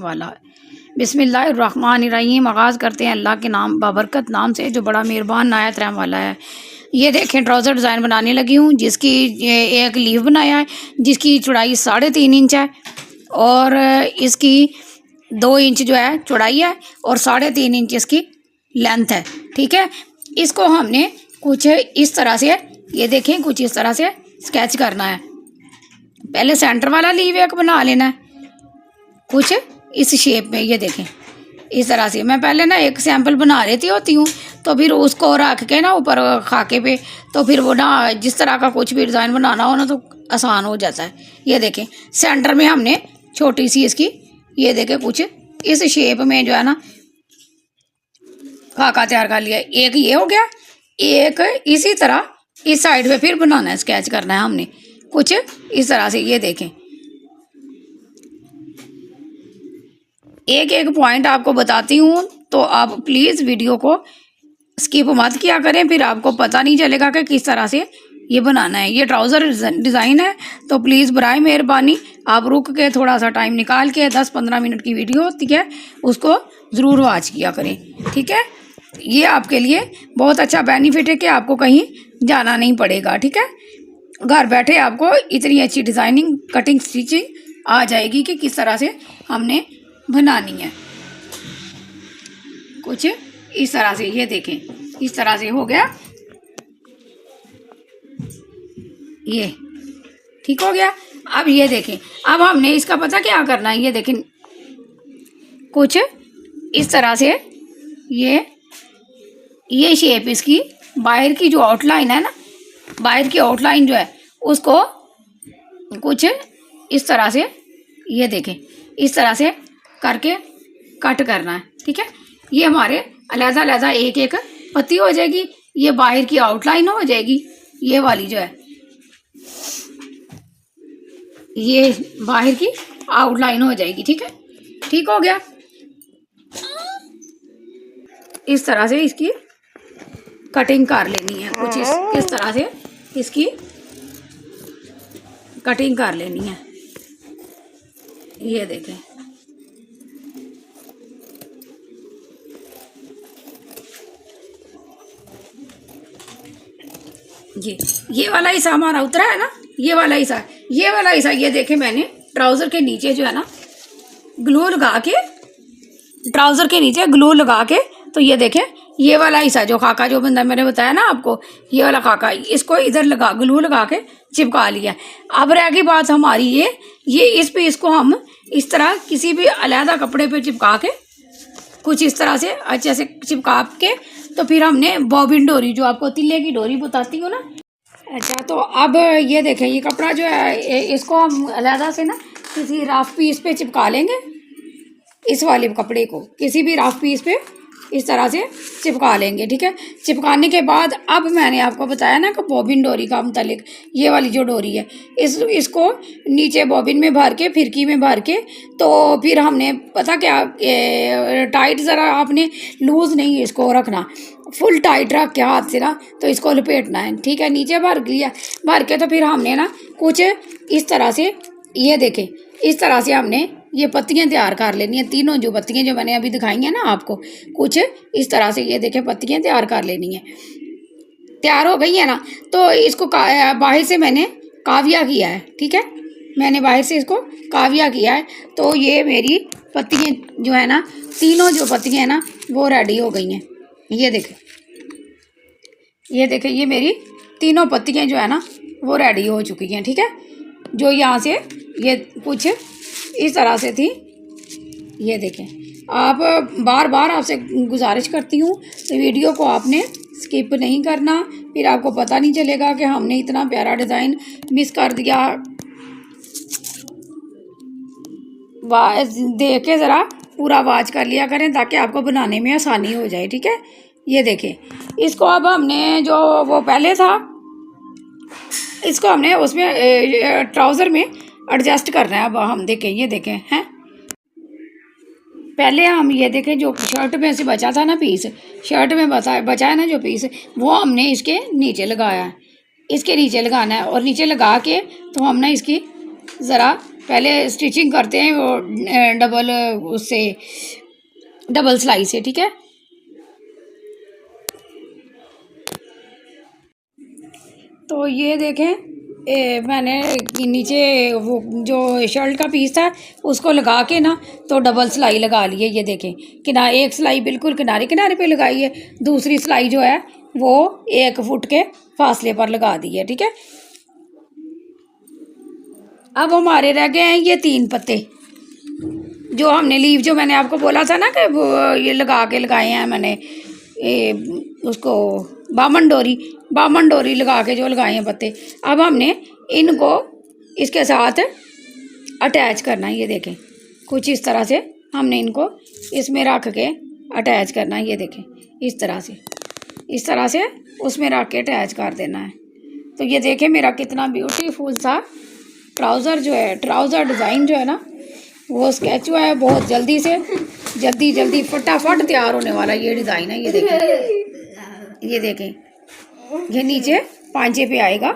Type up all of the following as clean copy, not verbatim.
वाला है। बिस्मिल्लाहिर्रहमानिर्रहीम। आगाज़ करते हैं अल्लाह के नाम बाबरकत नाम से जो बड़ा मेहरबान नायत रहम वाला है। ये देखें ट्राउज़र डिज़ाइन बनाने लगी हूँ जिसकी ये एक लीव बनाया है जिसकी चौड़ाई 3.5 इंच है और इसकी 2 इंच जो है चौड़ाई है और 3.5 इंच इसकी लेंथ है। ठीक है, इसको हमने कुछ इस तरह से ये देखें कुछ इस तरह से स्केच करना है। पहले सेंटर वाला लीव एक बना लेना है कुछ इस शेप में। ये देखें इस तरह से। मैं पहले ना एक सैंपल बना लेती होती हूँ तो फिर उसको रख के ना ऊपर खाके पे तो फिर वो ना जिस तरह का कुछ भी डिज़ाइन बनाना हो ना तो आसान हो जाता है। ये देखें सेंटर में हमने छोटी सी इसकी ये देखें कुछ इस शेप में जो है ना खाका तैयार कर लिया। एक ये हो गया, एक इसी तरह इस साइड पे फिर बनाना है, स्केच करना है हमने कुछ इस तरह से। ये देखें एक एक पॉइंट आपको बताती हूँ तो आप प्लीज़ वीडियो को स्किप मत किया करें, फिर आपको पता नहीं चलेगा कि किस तरह से ये बनाना है। ये ट्राउज़र डिज़ाइन है तो प्लीज़ बराए मेहरबानी आप रुक के थोड़ा सा टाइम निकाल के 10-15 मिनट की वीडियो होती है उसको ज़रूर वॉच किया करें। ठीक है, ये आपके लिए बहुत अच्छा बेनिफिट है कि आपको कहीं जाना नहीं पड़ेगा। ठीक है, घर बैठे आपको इतनी अच्छी डिज़ाइनिंग कटिंग स्टिचिंग आ जाएगी कि किस तरह से हमने बनानी है कुछ इस तरह से। ये देखें इस तरह से हो गया, ये ठीक हो गया। अब ये देखें अब हमने इसका पता क्या करना है। ये देखें कुछ इस तरह से ये शेप इसकी बाहर की जो आउटलाइन है ना, बाहर की आउटलाइन जो है उसको कुछ इस तरह से ये देखें इस तरह से करके कट करना है। ठीक है, ये हमारे अलग-अलग एक एक पत्ती हो जाएगी। ये बाहर की आउटलाइन हो जाएगी, ये वाली जो है ये बाहर की आउटलाइन हो जाएगी। ठीक है, ठीक हो गया। इस तरह से इसकी कटिंग कर लेनी है कुछ इस तरह से इसकी कटिंग कर लेनी है। ये देखें ये वाला हिस्सा हमारा उतरा है ना, ये वाला हिस्सा ये देखें मैंने ट्राउज़र के नीचे जो है ना ग्लू लगा के ट्राउज़र के नीचे ग्लू लगा के तो ये देखें ये वाला हिस्सा जो खाका जो बंदा मैंने बताया ना आपको ये वाला खाका इसको इधर लगा ग्लू लगा के चिपका लिया। अब रह गई बात हमारी ये इस पे इसको हम इस तरह किसी भी अलहदा कपड़े पे चिपका के कुछ इस तरह से अच्छे से चिपका के तो फिर हमने बॉबिन डोरी जो आपको तिल्ले की डोरी बताती हूँ ना। अच्छा, तो अब ये देखें ये कपड़ा जो है इसको हम अलहदा से ना किसी रफ पीस पे चिपका लेंगे। इस वाले कपड़े को किसी भी रफ पीस पे इस तरह से चिपका लेंगे। ठीक है, चिपकाने के बाद अब मैंने आपको बताया ना कि बॉबिन डोरी का मुतालिक ये वाली जो डोरी है इसको नीचे बॉबिन में भर के फिरकी में भर के तो फिर हमने पता क्या टाइट ज़रा आपने लूज़ नहीं इसको रखना, फुल टाइट रख के हाथ से ना तो इसको लपेटना है। ठीक है, नीचे भर लिया भर के तो फिर हमने ना कुछ इस तरह से ये देखें इस तरह से हमने ये पत्तियां तैयार कर लेनी है। तीनों जो पत्तियां जो मैंने अभी दिखाई हैं ना आपको कुछ इस तरह से ये देखें पत्तियां तैयार कर लेनी है। तैयार हो गई है ना तो इसको बाहर से मैंने काविया किया है। ठीक है, मैंने बाहर से इसको काविया किया है तो ये मेरी पत्तियां जो है ना तीनों जो पत्तियां हैं ना वो रेडी हो गई हैं। ये देखें ये मेरी तीनों पत्तियां जो है ना वो रेडी हो चुकी हैं। ठीक है, जो यहाँ से ये कुछ इस तरह से थी। ये देखें आप बार बार आपसे गुजारिश करती हूँ वीडियो को आपने स्किप नहीं करना, फिर आपको पता नहीं चलेगा कि हमने इतना प्यारा डिज़ाइन मिस कर दिया। देख के ज़रा पूरा वाच कर लिया करें ताकि आपको बनाने में आसानी हो जाए। ठीक है, ये देखें इसको अब हमने जो वो पहले था इसको हमने उसमें ट्राउज़र में एडजस्ट करना है। अब हम देखें ये देखें हैं पहले हम ये देखें जो शर्ट में से बचा था ना पीस, शर्ट में बचा है ना जो पीस वो हमने इसके नीचे लगाया है। इसके नीचे लगाना है और नीचे लगा के तो हम ना इसकी ज़रा पहले स्टिचिंग करते हैं वो डबल उससे, डबल सिलाई से, ठीक है। तो ये देखें मैंने नीचे वो जो शर्ट का पीस था उसको लगा के ना तो डबल सिलाई लगा ली है। ये देखें किनारे, एक सिलाई बिल्कुल किनारे किनारे पे लगाई है, दूसरी सिलाई जो है वो 1 फुट के फासले पर लगा दी है, ठीक है। अब हमारे रह गए हैं ये 3 पत्ते जो हमने लीव, जो मैंने आपको बोला था ना कि वो ये लगा के लगाए हैं मैंने, उसको बामन डोरी लगा के जो लगाए हैं पत्ते। अब हमने इनको इसके साथ अटैच करना है। ये देखें कुछ इस तरह से हमने इनको इसमें रख के अटैच करना है। ये देखें इस तरह से उसमें रख के अटैच कर देना है। तो ये देखें मेरा कितना ब्यूटीफुल सा ट्राउज़र जो है, ट्राउज़र डिज़ाइन जो है ना वो स्केच हुआ है बहुत जल्दी से, जल्दी फटाफट तैयार होने वाला ये डिज़ाइन है। ये देखें ये नीचे पांचे पे आएगा।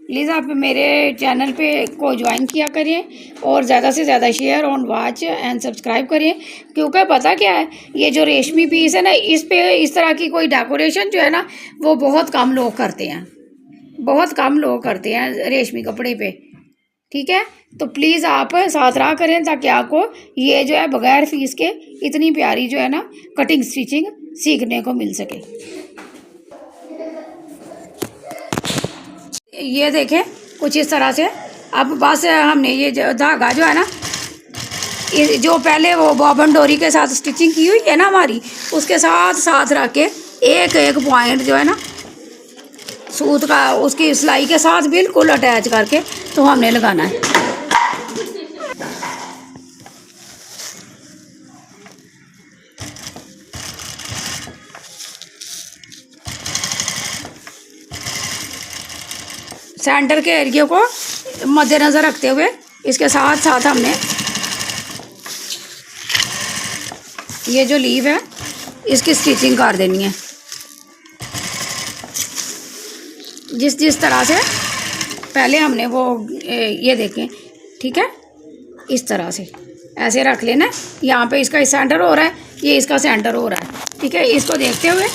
प्लीज़ आप मेरे चैनल पे को ज्वाइन किया करें और ज़्यादा से ज़्यादा share on watch and subscribe करें, क्योंकि पता क्या है ये जो रेशमी पीस है ना इस पे इस तरह की कोई डेकोरेशन जो है ना वो बहुत कम लोग करते हैं रेशमी कपड़े पे, ठीक है। तो प्लीज़ आप साथ रहा करें ताकि आपको ये जो है बगैर फीस के इतनी प्यारी जो है ना कटिंग स्टिचिंग सीखने को मिल सके। ये देखें कुछ इस तरह से। अब बस हमने ये धागा जो है ना जो पहले वो बॉबन डोरी के साथ स्टिचिंग की हुई है ना हमारी, उसके साथ रख के एक पॉइंट जो है ना सूत का उसकी सिलाई के साथ बिल्कुल अटैच करके तो हमने लगाना है। सेंटर के एरिया को मद्देनज़र रखते हुए इसके साथ हमने ये जो लीव है इसकी स्टिचिंग कर देनी है। जिस तरह से पहले हमने वो ये देखें, ठीक है, इस तरह से ऐसे रख लेना। यहाँ पे इसका सेंटर हो रहा है, ये इसका सेंटर हो रहा है, ठीक है। इसको देखते हुए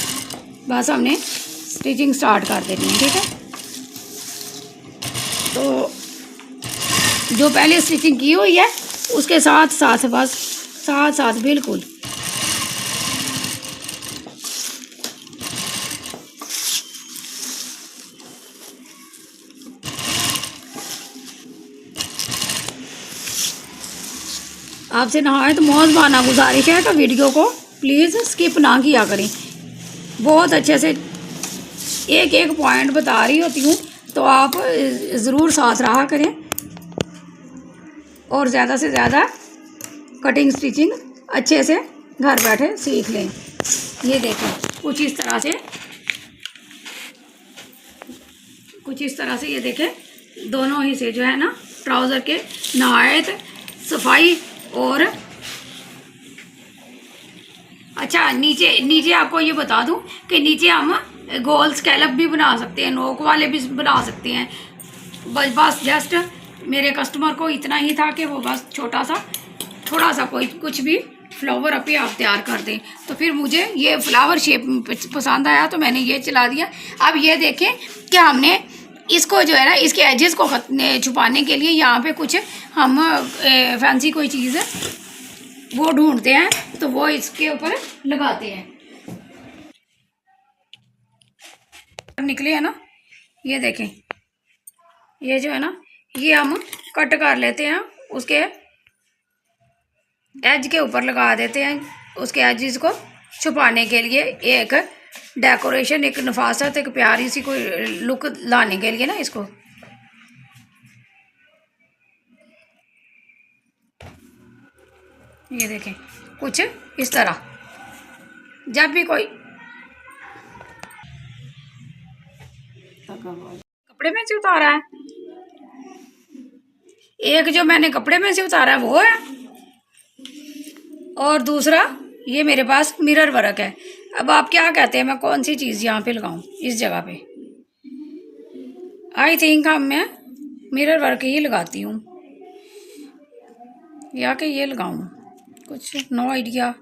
बस हमने स्टिचिंग स्टार्ट कर देनी है, ठीक है। तो जो पहले स्टिचिंग की हुई है उसके साथ बिल्कुल आपसे नहाए तो मौजबाना गुजारिश है कि वीडियो को प्लीज़ स्किप ना किया करें। बहुत अच्छे से एक पॉइंट बता रही होती हूँ तो आप ज़रूर साथ रहा करें और ज़्यादा से ज़्यादा कटिंग स्टिचिंग अच्छे से घर बैठे सीख लें। ये देखें कुछ इस तरह से ये देखें दोनों हिस्से जो है ना ट्राउज़र के नहायत सफाई। और अच्छा नीचे आपको ये बता दूं कि नीचे हम गोल स्कैलप भी बना सकते हैं, नोक वाले भी बना सकते हैं। बस जस्ट मेरे कस्टमर को इतना ही था कि वो बस थोड़ा सा कुछ भी फ्लावर अभी आप तैयार कर दें। तो फिर मुझे ये फ्लावर शेप पसंद आया तो मैंने ये चला दिया। अब ये देखें कि हमने इसको जो है ना इसके एजेस को छुपाने के लिए यहाँ पे कुछ हम फैंसी कोई चीज़ वो ढूंढते हैं तो वो इसके ऊपर लगाते हैं। निकले है ना, ये देखें ये जो है ना ये हम कट कर लेते हैं, उसके एज के ऊपर लगा देते हैं। उसके एजेस को छुपाने के लिए एक डेकोरेशन, एक नफासत, एक प्यारी सी कोई लुक लाने के लिए ना इसको ये देखें कुछ इस तरह। जब भी कोई कपड़े में से उतारा है, एक जो मैंने कपड़े में से उतारा है वो है, और दूसरा ये मेरे पास मिरर वर्क है। अब आप क्या कहते हैं मैं कौन सी चीज़ यहाँ पे लगाऊं इस जगह पे? आई थिंक अब मैं मिरर वर्क ही लगाती हूँ या कि ये लगाऊं, कुछ नो आइडिया।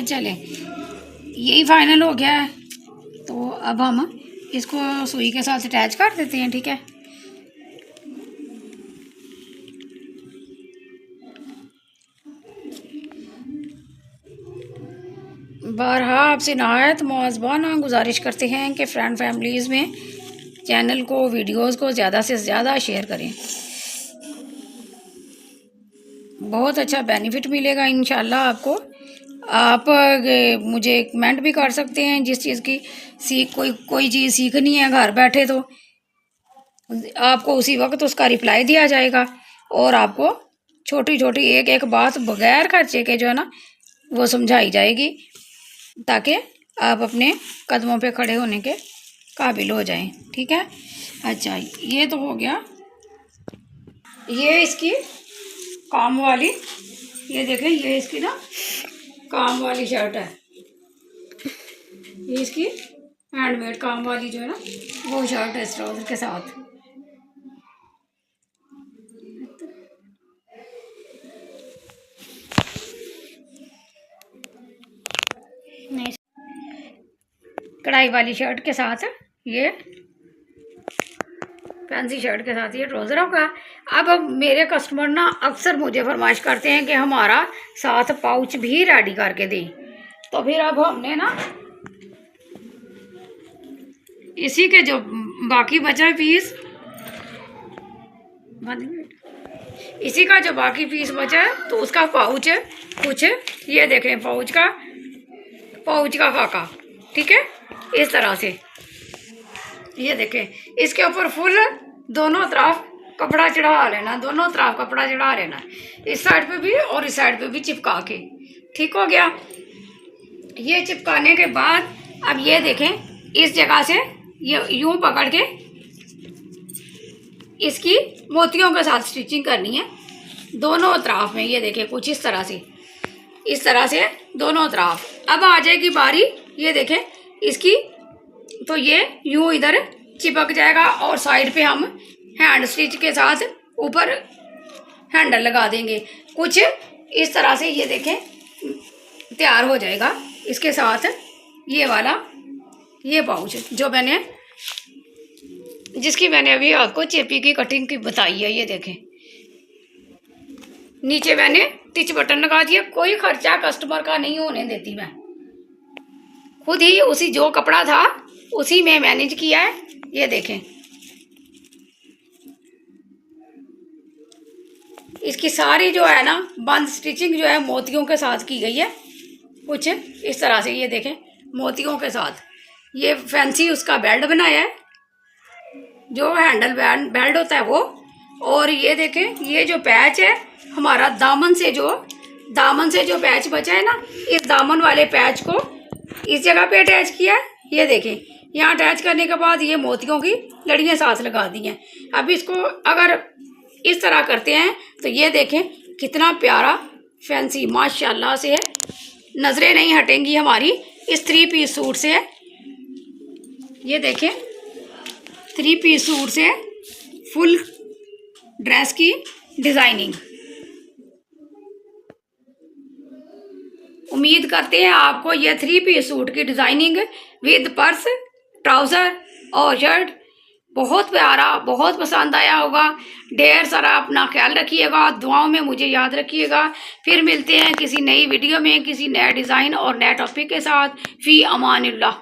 चले, यही फाइनल हो गया है। तो अब हम इसको सुई के साथ अटैच कर देते हैं। ठीक है, बारहा आपसे नहायत मुआज़बाना गुजारिश करते हैं कि फ्रेंड फैमिलीज़ में चैनल को, वीडियोस को ज़्यादा से ज़्यादा शेयर करें। बहुत अच्छा बेनिफिट मिलेगा इंशाल्लाह आपको। आप मुझे कमेंट भी कर सकते हैं जिस चीज़ की कोई चीज़ सीखनी है घर बैठे, तो आपको उसी वक्त उसका रिप्लाई दिया जाएगा और आपको छोटी छोटी एक एक बात बगैर खर्चे के जो है ना वो समझाई जाएगी, ताकि आप अपने कदमों पे खड़े होने के काबिल हो जाएं। ठीक है, अच्छा ये तो हो गया। ये इसकी काम वाली, ये देखें, ये इसकी ना काम वाली शर्ट है। ये इसकी हैंडमेड काम वाली जो है ना वो शर्ट है इस ट्राउजर के साथ। कढ़ाई वाली शर्ट के साथ ये फैंसी शर्ट के साथ ये ट्राउज़र होगा। अब मेरे कस्टमर ना अक्सर मुझे फरमाइश करते हैं कि हमारा साथ पाउच भी रेडी करके दें, तो फिर अब हमने ना इसी के जो बाकी बचा पीस, इसी का जो बाकी पीस बचा है तो उसका पाउच कुछ ये देखें, पाउच का खाका। ठीक है, इस तरह से ये देखें, इसके ऊपर फुल दोनों तरफ कपड़ा चढ़ा लेना, दोनों तरफ कपड़ा चढ़ा लेना, इस साइड पे भी और इस साइड पे भी चिपका के। ठीक हो गया। ये चिपकाने के बाद अब ये देखें, इस जगह से ये यूं पकड़ के इसकी मोतियों के साथ स्टिचिंग करनी है दोनों तरफ में। ये देखें कुछ इस तरह से दोनों तरफ। अब आ जाएगी बारी, ये देखें इसकी, तो ये यूं इधर चिपक जाएगा और साइड पे हम हैंड स्टिच के साथ ऊपर हैंडल लगा देंगे कुछ इस तरह से। ये देखें तैयार हो जाएगा इसके साथ ये वाला ये पाउच जिसकी मैंने अभी आपको चेपी की कटिंग की बताई है। ये देखें नीचे मैंने टिच बटन लगा दिया, कोई खर्चा कस्टमर का नहीं होने देती मैं, खुद ही उसी जो कपड़ा था उसी में मैनेज किया है। ये देखें इसकी सारी जो है ना बंद स्टिचिंग जो है मोतियों के साथ की गई है कुछ इस तरह से। ये देखें मोतियों के साथ ये फैंसी उसका बेल्ट बनाया है, जो हैंडल बेल्ट होता है वो। और ये देखें ये जो पैच है हमारा दामन से जो पैच बचा है ना, इस दामन वाले पैच को इस जगह पे अटैच किया है। ये देखें यहाँ अटैच करने के बाद ये मोतियों की लड़ियाँ साथ लगा दी हैं। अब इसको अगर इस तरह करते हैं तो ये देखें कितना प्यारा फैंसी माशाल्लाह से है, नज़रें नहीं हटेंगी हमारी इस 3 पीस सूट से। ये देखें 3 पीस सूट से फुल ड्रेस की डिज़ाइनिंग। उम्मीद करते हैं आपको ये 3 पीस सूट की डिज़ाइनिंग विद पर्स, ट्राउज़र और शर्ट बहुत प्यारा, बहुत पसंद आया होगा। ढेर सारा अपना ख्याल रखिएगा, दुआओं में मुझे याद रखिएगा। फिर मिलते हैं किसी नई वीडियो में किसी नए डिज़ाइन और नए टॉपिक के साथ। फ़ी अमानिल्लाह।